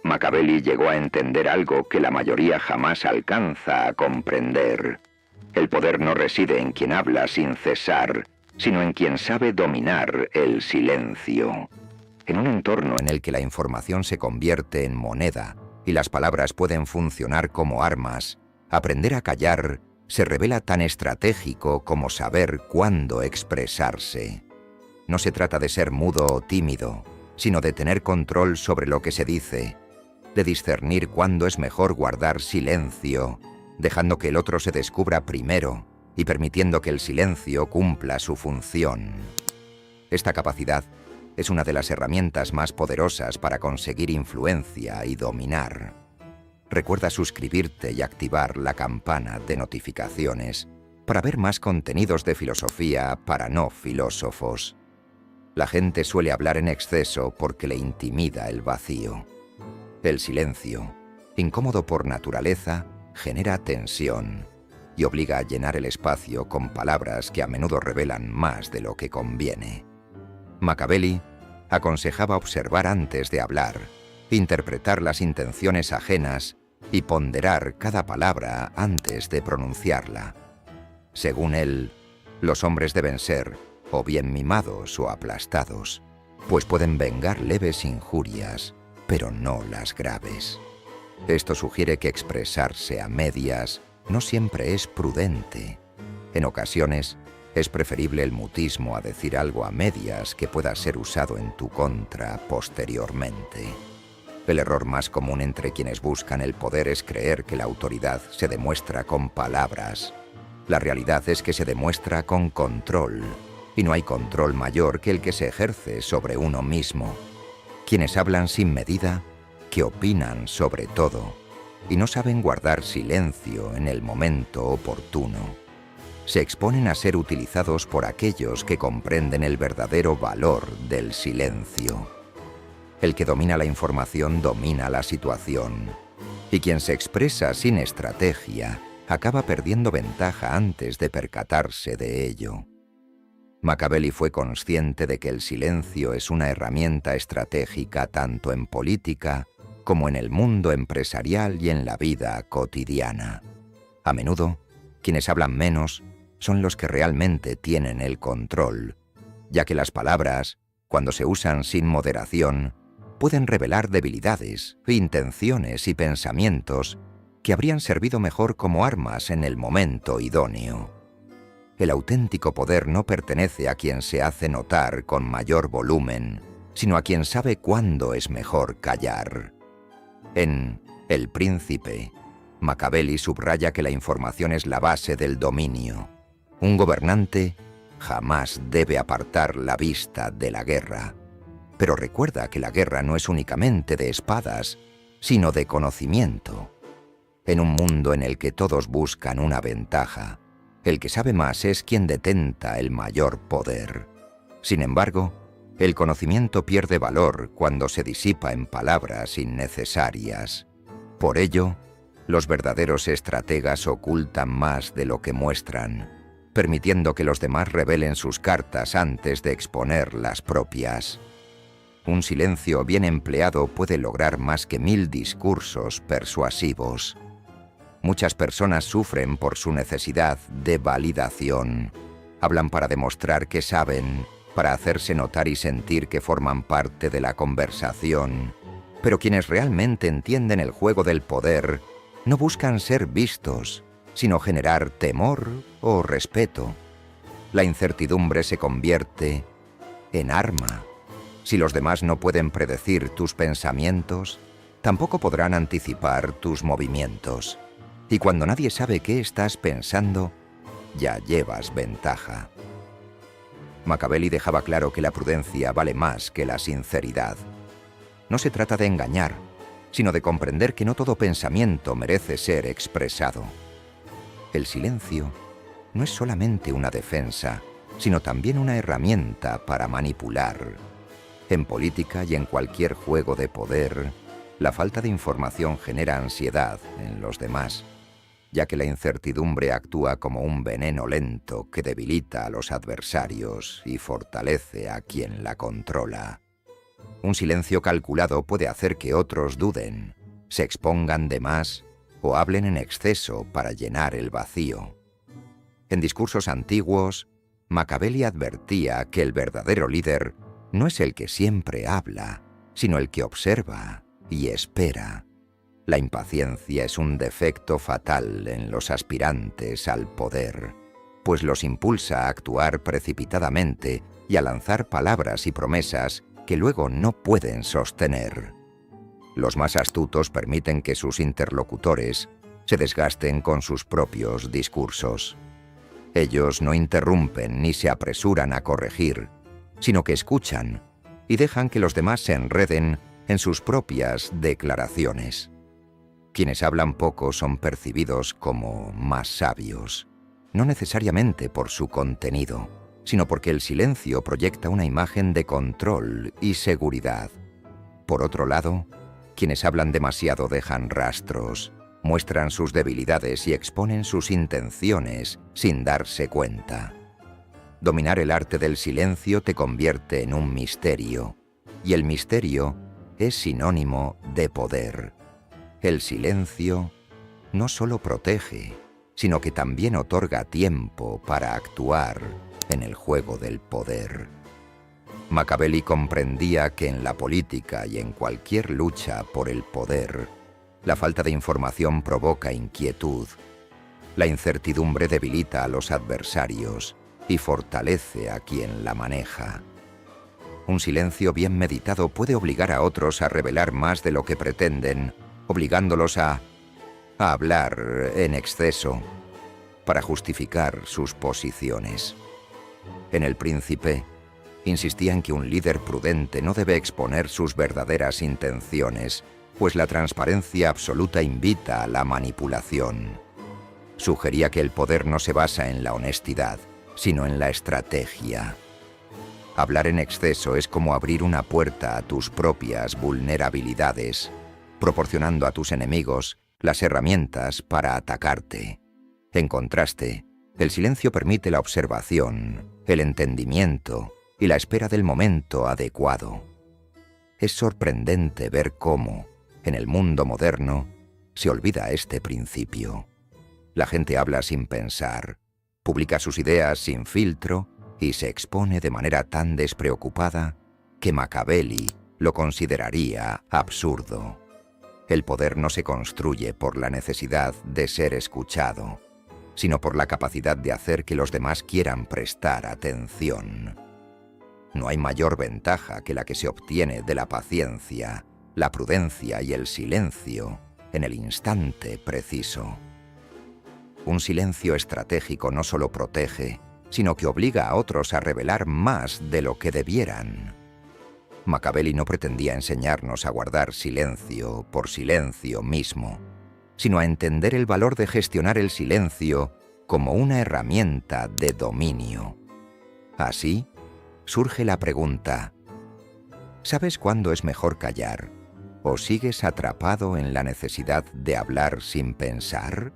Machiavelli llegó a entender algo que la mayoría jamás alcanza a comprender. El poder no reside en quien habla sin cesar, sino en quien sabe dominar el silencio. En un entorno en el que la información se convierte en moneda y las palabras pueden funcionar como armas, aprender a callar se revela tan estratégico como saber cuándo expresarse. No se trata de ser mudo o tímido, sino de tener control sobre lo que se dice, de discernir cuándo es mejor guardar silencio, dejando que el otro se descubra primero y permitiendo que el silencio cumpla su función. Esta capacidad es una de las herramientas más poderosas para conseguir influencia y dominar. Recuerda suscribirte y activar la campana de notificaciones para ver más contenidos de filosofía para no filósofos. La gente suele hablar en exceso porque le intimida el vacío. El silencio, incómodo por naturaleza, genera tensión y obliga a llenar el espacio con palabras que a menudo revelan más de lo que conviene. Machiavelli aconsejaba observar antes de hablar, interpretar las intenciones ajenas y ponderar cada palabra antes de pronunciarla. Según él, los hombres deben ser o bien mimados o aplastados, pues pueden vengar leves injurias, pero no las graves. Esto sugiere que expresarse a medias no siempre es prudente. En ocasiones, es preferible el mutismo a decir algo a medias que pueda ser usado en tu contra posteriormente. El error más común entre quienes buscan el poder es creer que la autoridad se demuestra con palabras. La realidad es que se demuestra con control, y no hay control mayor que el que se ejerce sobre uno mismo. Quienes hablan sin medida, que opinan sobre todo, y no saben guardar silencio en el momento oportuno, se exponen a ser utilizados por aquellos que comprenden el verdadero valor del silencio. El que domina la información domina la situación, y quien se expresa sin estrategia acaba perdiendo ventaja antes de percatarse de ello. Machiavelli fue consciente de que el silencio es una herramienta estratégica tanto en política como en el mundo empresarial y en la vida cotidiana. A menudo, quienes hablan menos son los que realmente tienen el control, ya que las palabras, cuando se usan sin moderación, pueden revelar debilidades, intenciones y pensamientos que habrían servido mejor como armas en el momento idóneo. El auténtico poder no pertenece a quien se hace notar con mayor volumen, sino a quien sabe cuándo es mejor callar. En El Príncipe, Machiavelli subraya que la información es la base del dominio. Un gobernante jamás debe apartar la vista de la guerra, pero recuerda que la guerra no es únicamente de espadas, sino de conocimiento. En un mundo en el que todos buscan una ventaja, el que sabe más es quien detenta el mayor poder. Sin embargo, el conocimiento pierde valor cuando se disipa en palabras innecesarias. Por ello, los verdaderos estrategas ocultan más de lo que muestran, permitiendo que los demás revelen sus cartas antes de exponer las propias. Un silencio bien empleado puede lograr más que 1000 discursos persuasivos. Muchas personas sufren por su necesidad de validación. Hablan para demostrar que saben, para hacerse notar y sentir que forman parte de la conversación. Pero quienes realmente entienden el juego del poder no buscan ser vistos, sino generar temor o respeto. La incertidumbre se convierte en arma. Si los demás no pueden predecir tus pensamientos, tampoco podrán anticipar tus movimientos. Y cuando nadie sabe qué estás pensando, ya llevas ventaja. Machiavelli dejaba claro que la prudencia vale más que la sinceridad. No se trata de engañar, sino de comprender que no todo pensamiento merece ser expresado. El silencio no es solamente una defensa, sino también una herramienta para manipular. En política y en cualquier juego de poder, la falta de información genera ansiedad en los demás, ya que la incertidumbre actúa como un veneno lento que debilita a los adversarios y fortalece a quien la controla. Un silencio calculado puede hacer que otros duden, se expongan de más o hablen en exceso para llenar el vacío. En discursos antiguos, Machiavelli advertía que el verdadero líder no es el que siempre habla, sino el que observa y espera. La impaciencia es un defecto fatal en los aspirantes al poder, pues los impulsa a actuar precipitadamente y a lanzar palabras y promesas que luego no pueden sostener. Los más astutos permiten que sus interlocutores se desgasten con sus propios discursos. Ellos no interrumpen ni se apresuran a corregir, sino que escuchan y dejan que los demás se enreden en sus propias declaraciones. Quienes hablan poco son percibidos como más sabios, no necesariamente por su contenido, sino porque el silencio proyecta una imagen de control y seguridad. Por otro lado, quienes hablan demasiado dejan rastros, muestran sus debilidades y exponen sus intenciones sin darse cuenta. Dominar el arte del silencio te convierte en un misterio, y el misterio es sinónimo de poder. El silencio no solo protege, sino que también otorga tiempo para actuar en el juego del poder. Machiavelli comprendía que en la política y en cualquier lucha por el poder, la falta de información provoca inquietud. La incertidumbre debilita a los adversarios y fortalece a quien la maneja. Un silencio bien meditado puede obligar a otros a revelar más de lo que pretenden, obligándolos a hablar en exceso para justificar sus posiciones. En El Príncipe, insistían que un líder prudente no debe exponer sus verdaderas intenciones, pues la transparencia absoluta invita a la manipulación. Sugería que el poder no se basa en la honestidad, sino en la estrategia. Hablar en exceso es como abrir una puerta a tus propias vulnerabilidades, proporcionando a tus enemigos las herramientas para atacarte. En contraste, el silencio permite la observación, el entendimiento y la espera del momento adecuado. Es sorprendente ver cómo, en el mundo moderno, se olvida este principio. La gente habla sin pensar, publica sus ideas sin filtro y se expone de manera tan despreocupada que Machiavelli lo consideraría absurdo. El poder no se construye por la necesidad de ser escuchado, sino por la capacidad de hacer que los demás quieran prestar atención. No hay mayor ventaja que la que se obtiene de la paciencia, la prudencia y el silencio en el instante preciso. Un silencio estratégico no solo protege, sino que obliga a otros a revelar más de lo que debieran. Machiavelli no pretendía enseñarnos a guardar silencio por silencio mismo, sino a entender el valor de gestionar el silencio como una herramienta de dominio. Así, surge la pregunta: ¿sabes cuándo es mejor callar? ¿O sigues atrapado en la necesidad de hablar sin pensar?